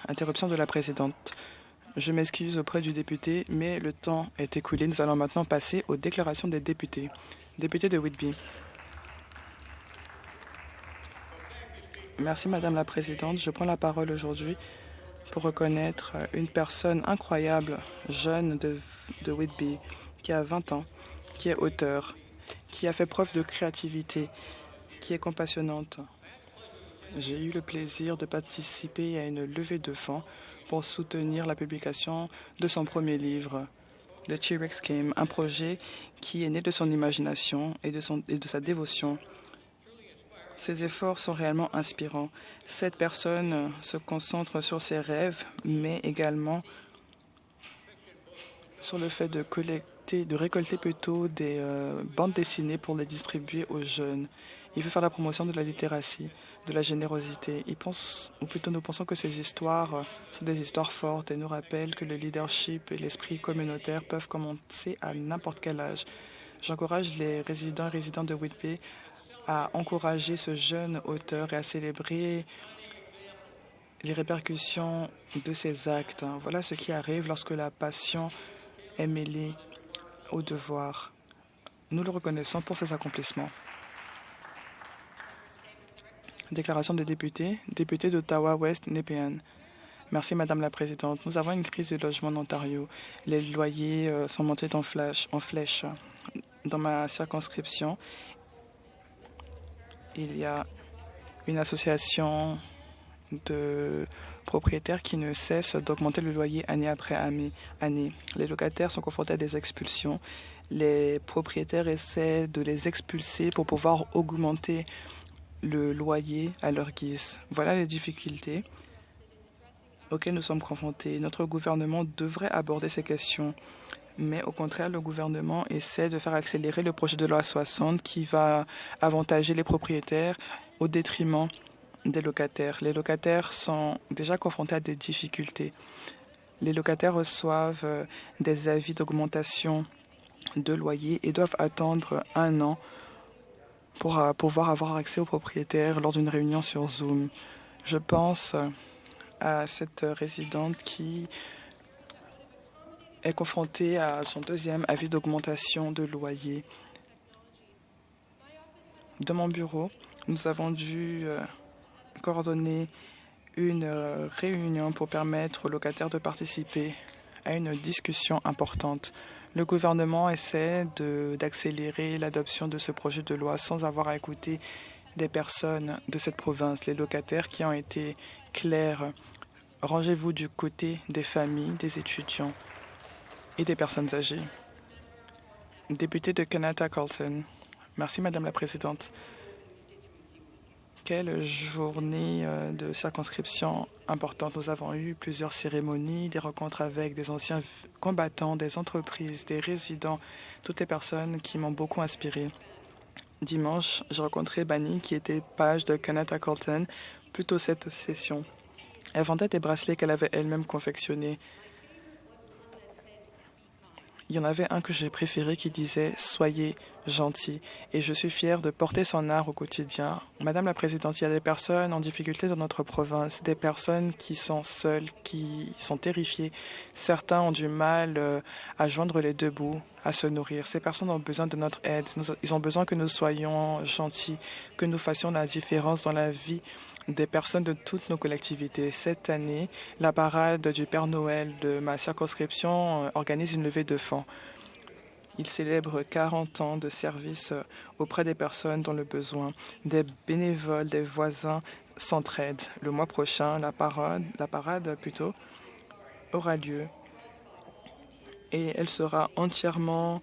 Interruption de la présidente. Je m'excuse auprès du député, mais le temps est écoulé. Nous allons maintenant passer aux déclarations des députés. Député de Whitby. Merci, Madame la Présidente. Je prends la parole aujourd'hui pour reconnaître une personne incroyable, jeune de Whitby, qui a 20 ans, qui est auteur, qui a fait preuve de créativité, qui est compassionnante. J'ai eu le plaisir de participer à une levée de fonds pour soutenir la publication de son premier livre, The T-Rex Game, un projet qui est né de son imagination et de sa dévotion. Ses efforts sont réellement inspirants. Cette personne se concentre sur ses rêves, mais également sur le fait de récolter plutôt des bandes dessinées pour les distribuer aux jeunes. Il veut faire la promotion de la littératie, de la générosité. Il pense, ou plutôt nous pensons que ces histoires sont des histoires fortes et nous rappellent que le leadership et l'esprit communautaire peuvent commencer à n'importe quel âge. J'encourage les résidents et résidentes de Whitby à encourager ce jeune auteur et à célébrer les répercussions de ses actes. Voilà ce qui arrive lorsque la passion est mêlée au devoir. Nous le reconnaissons pour ses accomplissements. Déclaration des députés. Député d'Ottawa-West, Nepean. Merci, Madame la Présidente. Nous avons une crise de logement en Ontario. Les loyers sont montés en flèche. Dans ma circonscription, il y a une association de propriétaires qui ne cesse d'augmenter le loyer année après année. Les locataires sont confrontés à des expulsions. Les propriétaires essaient de les expulser pour pouvoir augmenter le loyer à leur guise. Voilà les difficultés auxquelles nous sommes confrontés. Notre gouvernement devrait aborder ces questions. Mais au contraire, le gouvernement essaie de faire accélérer le projet de loi 60 qui va avantager les propriétaires au détriment des locataires. Les locataires sont déjà confrontés à des difficultés. Les locataires reçoivent des avis d'augmentation de loyer et doivent attendre 1 an pour pouvoir avoir accès aux propriétaires lors d'une réunion sur Zoom. Je pense à cette résidente qui est confrontée à son deuxième avis d'augmentation de loyer. Dans mon bureau, nous avons dû coordonner une réunion pour permettre aux locataires de participer à une discussion importante. Le gouvernement essaie d'accélérer l'adoption de ce projet de loi sans avoir à écouter des personnes de cette province, les locataires qui ont été clairs. Rangez-vous du côté des familles, des étudiants et des personnes âgées. Député de Kanata-Carlton. Merci, Madame la Présidente. Quelle journée de circonscription importante. Nous avons eu plusieurs cérémonies, des rencontres avec des anciens combattants, des entreprises, des résidents, toutes les personnes qui m'ont beaucoup inspiré. Dimanche, j'ai rencontré Bani, qui était page de Kanata-Carlton, plus tôt cette session. Elle vendait des bracelets qu'elle avait elle-même confectionnés. Il y en avait un que j'ai préféré qui disait « Soyez gentils » et je suis fière de porter son art au quotidien. Madame la Présidente, il y a des personnes en difficulté dans notre province, des personnes qui sont seules, qui sont terrifiées. Certains ont du mal à joindre les deux bouts, à se nourrir. Ces personnes ont besoin de notre aide. Ils ont besoin que nous soyons gentils, que nous fassions la différence dans la vie des personnes de toutes nos collectivités. Cette année, la parade du Père Noël de ma circonscription organise une levée de fonds. Il célèbre 40 ans de service auprès des personnes dans le besoin. Des bénévoles, des voisins s'entraident. Le mois prochain, la parade aura lieu et elle sera entièrement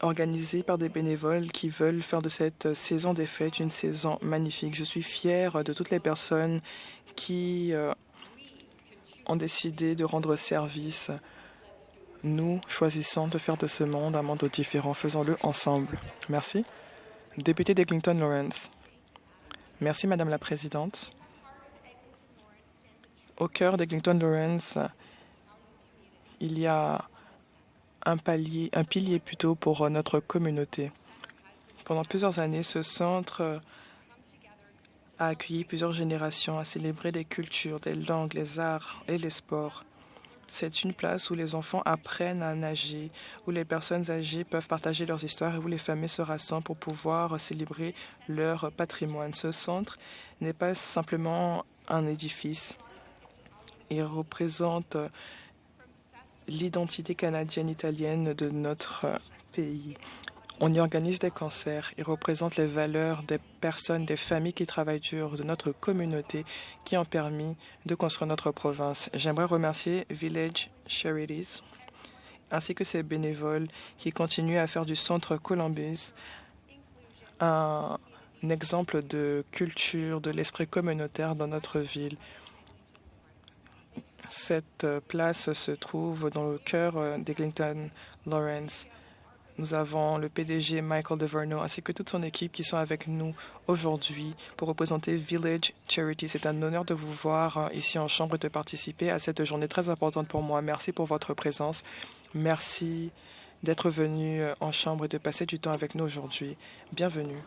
organisée par des bénévoles qui veulent faire de cette saison des fêtes une saison magnifique. Je suis fière de toutes les personnes qui ont décidé de rendre service. Nous choisissons de faire de ce monde un monde différent. Faisons-le ensemble. Merci. Député d'Eglinton Lawrence. Merci, Madame la Présidente. Au cœur d'Eglinton Lawrence, il y a un pilier plutôt pour notre communauté. Pendant plusieurs années, ce centre a accueilli plusieurs générations, a célébré les cultures, les langues, les arts et les sports. C'est une place où les enfants apprennent à nager, où les personnes âgées peuvent partager leurs histoires et où les familles se rassemblent pour pouvoir célébrer leur patrimoine. Ce centre n'est pas simplement un édifice. Il représente l'identité canadienne-italienne de notre pays. On y organise des concerts. Il représente les valeurs des personnes, des familles qui travaillent dur, de notre communauté, qui ont permis de construire notre province. J'aimerais remercier Village Charities ainsi que ses bénévoles qui continuent à faire du Centre Columbus un exemple de culture, de l'esprit communautaire dans notre ville. Cette place se trouve dans le cœur d'Eglinton Lawrence. Nous avons le PDG Michael DeVerno ainsi que toute son équipe qui sont avec nous aujourd'hui pour représenter Village Charity. C'est un honneur de vous voir ici en chambre et de participer à cette journée très importante pour moi. Merci pour votre présence. Merci d'être venu en chambre et de passer du temps avec nous aujourd'hui. Bienvenue.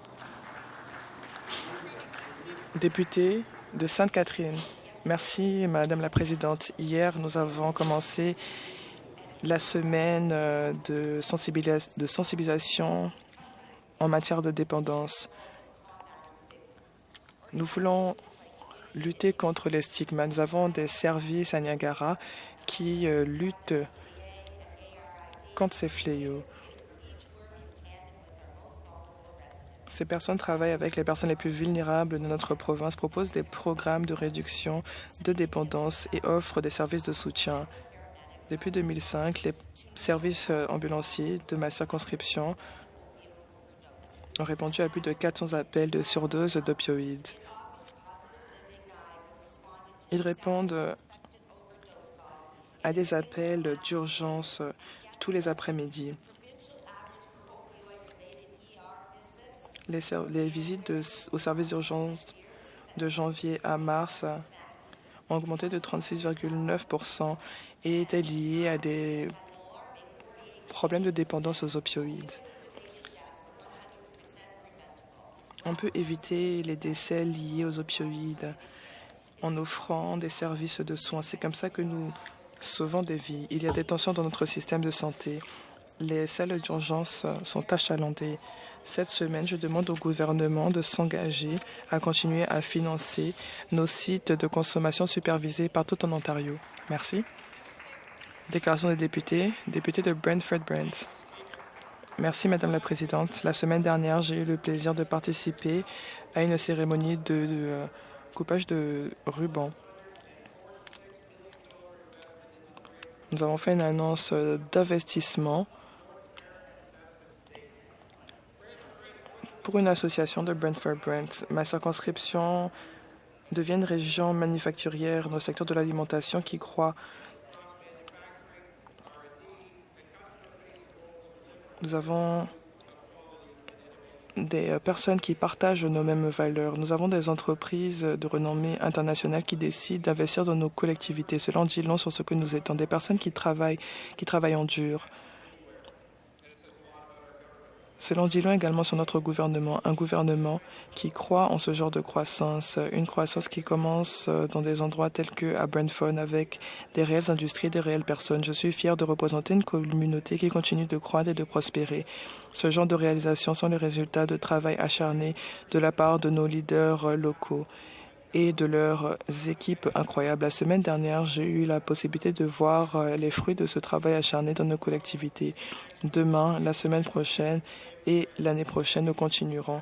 Député de Sainte-Catherine. Merci, Madame la Présidente. Hier, nous avons commencé la semaine de sensibilisation en matière de dépendance. Nous voulons lutter contre les stigmas. Nous avons des services à Niagara qui luttent contre ces fléaux. Ces personnes travaillent avec les personnes les plus vulnérables de notre province, proposent des programmes de réduction de dépendance et offrent des services de soutien. Depuis 2005, les services ambulanciers de ma circonscription ont répondu à plus de 400 appels de surdose d'opioïdes. Ils répondent à des appels d'urgence tous les après-midi. Les visites au service d'urgence de janvier à mars ont augmenté de 36,9% et étaient liées à des problèmes de dépendance aux opioïdes. On peut éviter les décès liés aux opioïdes en offrant des services de soins. C'est comme ça que nous sauvons des vies. Il y a des tensions dans notre système de santé. Les salles d'urgence sont achalandées. Cette semaine, je demande au gouvernement de s'engager à continuer à financer nos sites de consommation supervisés partout en Ontario. Merci. Déclaration des députés. Député de Brantford-Brant. Merci, Madame la Présidente. La semaine dernière, j'ai eu le plaisir de participer à une cérémonie de coupage de ruban. Nous avons fait une annonce d'investissement pour une association de Brantford-Brant. Ma circonscription devient une région manufacturière dans le secteur de l'alimentation qui croît. Nous avons des personnes qui partagent nos mêmes valeurs. Nous avons des entreprises de renommée internationale qui décident d'investir dans nos collectivités. Cela en dit long sur ce que nous étions. Des personnes qui travaillent en dur. Cela en dit long également sur notre gouvernement, un gouvernement qui croit en ce genre de croissance, une croissance qui commence dans des endroits tels que à Brantford avec des réelles industries, des réelles personnes. Je suis fier de représenter une communauté qui continue de croître et de prospérer. Ce genre de réalisations sont les résultats de travail acharné de la part de nos leaders locaux et de leurs équipes incroyables. La semaine dernière, j'ai eu la possibilité de voir les fruits de ce travail acharné dans nos collectivités. Demain, la semaine prochaine et l'année prochaine, nous continuerons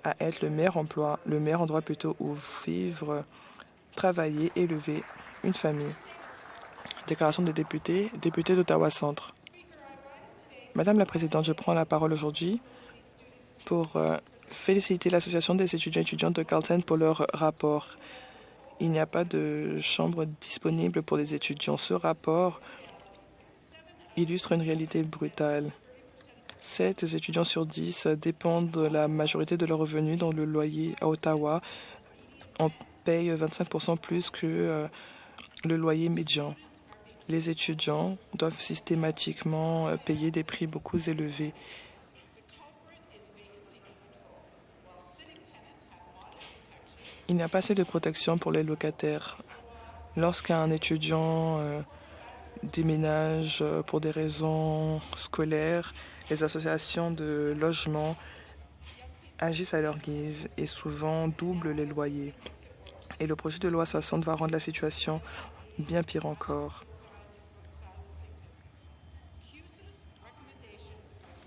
à être le meilleur endroit plutôt où vivre, travailler, élever une famille. Déclaration des députés, député d'Ottawa Centre. Madame la Présidente, je prends la parole aujourd'hui pour féliciter l'Association des étudiants et étudiantes de Carleton pour leur rapport. Il n'y a pas de chambre disponible pour les étudiants. Ce rapport illustre une réalité brutale. 7 étudiants sur 10 dépendent de la majorité de leurs revenus dans le loyer à Ottawa. On paye 25% plus que le loyer médian. Les étudiants doivent systématiquement payer des prix beaucoup élevés. Il n'y a pas assez de protection pour les locataires. Lorsqu'un étudiant déménage pour des raisons scolaires, les associations de logement agissent à leur guise et souvent doublent les loyers. Et le projet de loi 60 va rendre la situation bien pire encore.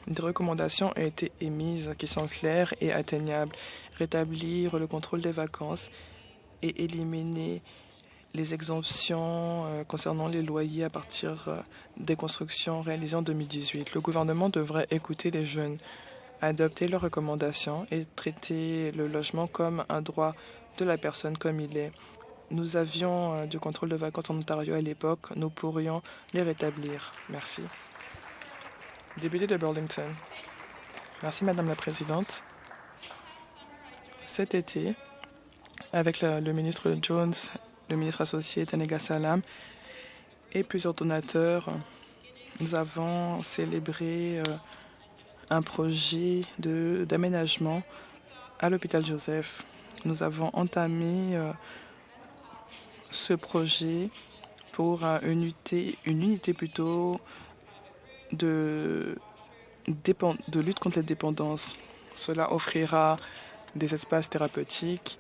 Des recommandations ont été émises qui sont claires et atteignables. Rétablir le contrôle des vacances et éliminer les exemptions concernant les loyers à partir des constructions réalisées en 2018. Le gouvernement devrait écouter les jeunes, adopter leurs recommandations et traiter le logement comme un droit de la personne comme il est. Nous avions du contrôle de vacances en Ontario à l'époque. Nous pourrions les rétablir. Merci. Député de Burlington. Merci, Madame la Présidente. Cet été, avec le ministre Jones, le ministre associé Tanega Salam et plusieurs donateurs, nous avons célébré un projet d'aménagement à l'hôpital Joseph. Nous avons entamé ce projet pour une unité plutôt de lutte contre les dépendances. Cela offrira des espaces thérapeutiques,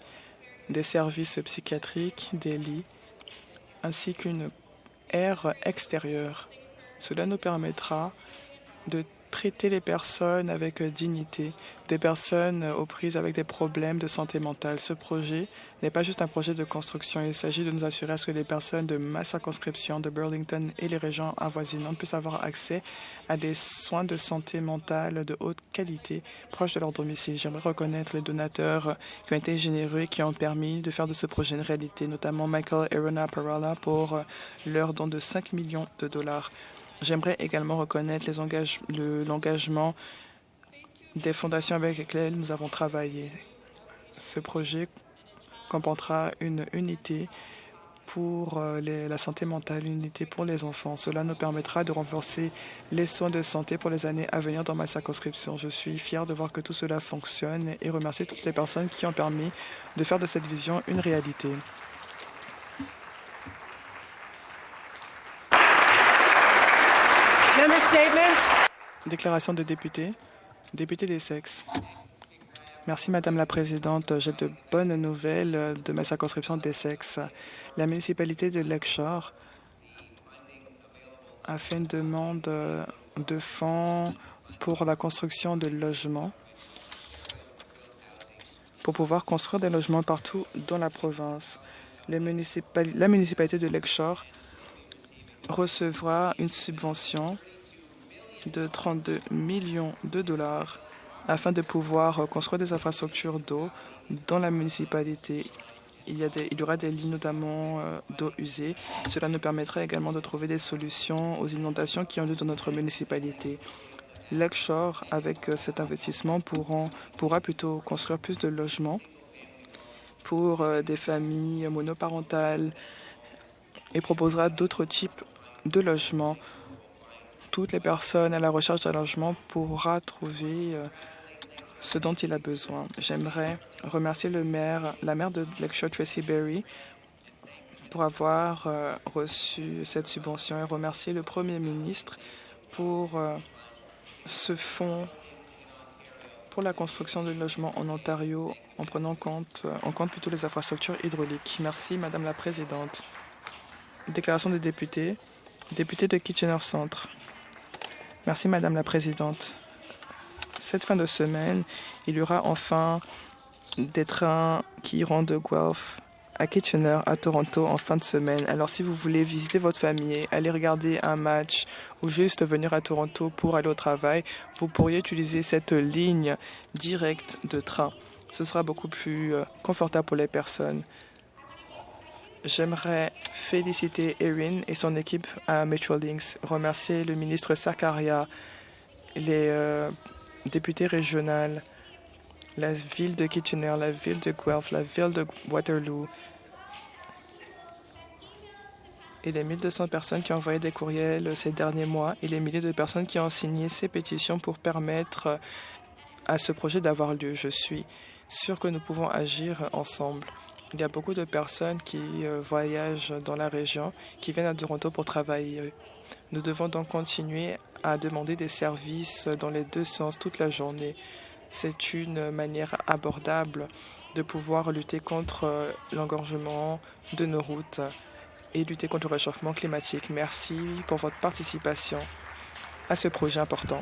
des services psychiatriques, des lits, ainsi qu'une aire extérieure. Cela nous permettra de traiter les personnes avec dignité, des personnes aux prises avec des problèmes de santé mentale. Ce projet n'est pas juste un projet de construction. Il s'agit de nous assurer à ce que les personnes de ma circonscription, de Burlington et les régions avoisinantes puissent avoir accès à des soins de santé mentale de haute qualité proches de leur domicile. J'aimerais reconnaître les donateurs qui ont été généreux et qui ont permis de faire de ce projet une réalité, notamment Michael et Rona Parala pour leur don de 5 millions de dollars. J'aimerais également reconnaître l'engagement des fondations avec lesquelles nous avons travaillé. Ce projet comprendra une unité pour la santé mentale, une unité pour les enfants. Cela nous permettra de renforcer les soins de santé pour les années à venir dans ma circonscription. Je suis fier de voir que tout cela fonctionne et remercier toutes les personnes qui ont permis de faire de cette vision une réalité. Déclaration de député. Député d'Essex. Merci, Madame la Présidente. J'ai de bonnes nouvelles de ma circonscription d'Essex. La municipalité de Lakeshore a fait une demande de fonds pour la construction de logements, pour pouvoir construire des logements partout dans la province. La municipalité de Lakeshore recevra une subvention de 32 millions de dollars afin de pouvoir construire des infrastructures d'eau dans la municipalité. Il y aura des lignes notamment d'eau usée. Cela nous permettra également de trouver des solutions aux inondations qui ont lieu dans notre municipalité. Lakeshore, avec cet investissement, pourra plutôt construire plus de logements pour des familles monoparentales et proposera d'autres types de logements. Toutes les personnes à la recherche d'un logement pourra trouver ce dont il a besoin. J'aimerais remercier la maire de Lakeshore, Tracy Berry, pour avoir reçu cette subvention et remercier le Premier ministre pour ce fonds pour la construction de logements en Ontario en prenant en compte plutôt les infrastructures hydrauliques. Merci, Madame la Présidente. Déclaration des députés. Député de Kitchener Centre. Merci, Madame la Présidente. Cette fin de semaine, il y aura enfin des trains qui iront de Guelph à Kitchener, à Toronto, en fin de semaine. Alors, si vous voulez visiter votre famille, aller regarder un match ou juste venir à Toronto pour aller au travail, vous pourriez utiliser cette ligne directe de train. Ce sera beaucoup plus confortable pour les personnes. J'aimerais féliciter Erin et son équipe à Metrolinx, remercier le ministre Sakaria, les députés régionaux, la ville de Kitchener, la ville de Guelph, la ville de Waterloo et les 1200 personnes qui ont envoyé des courriels ces derniers mois et les milliers de personnes qui ont signé ces pétitions pour permettre à ce projet d'avoir lieu. Je suis sûr que nous pouvons agir ensemble. Il y a beaucoup de personnes qui voyagent dans la région, qui viennent à Toronto pour travailler. Nous devons donc continuer à demander des services dans les deux sens toute la journée. C'est une manière abordable de pouvoir lutter contre l'engorgement de nos routes et lutter contre le réchauffement climatique. Merci pour votre participation à ce projet important.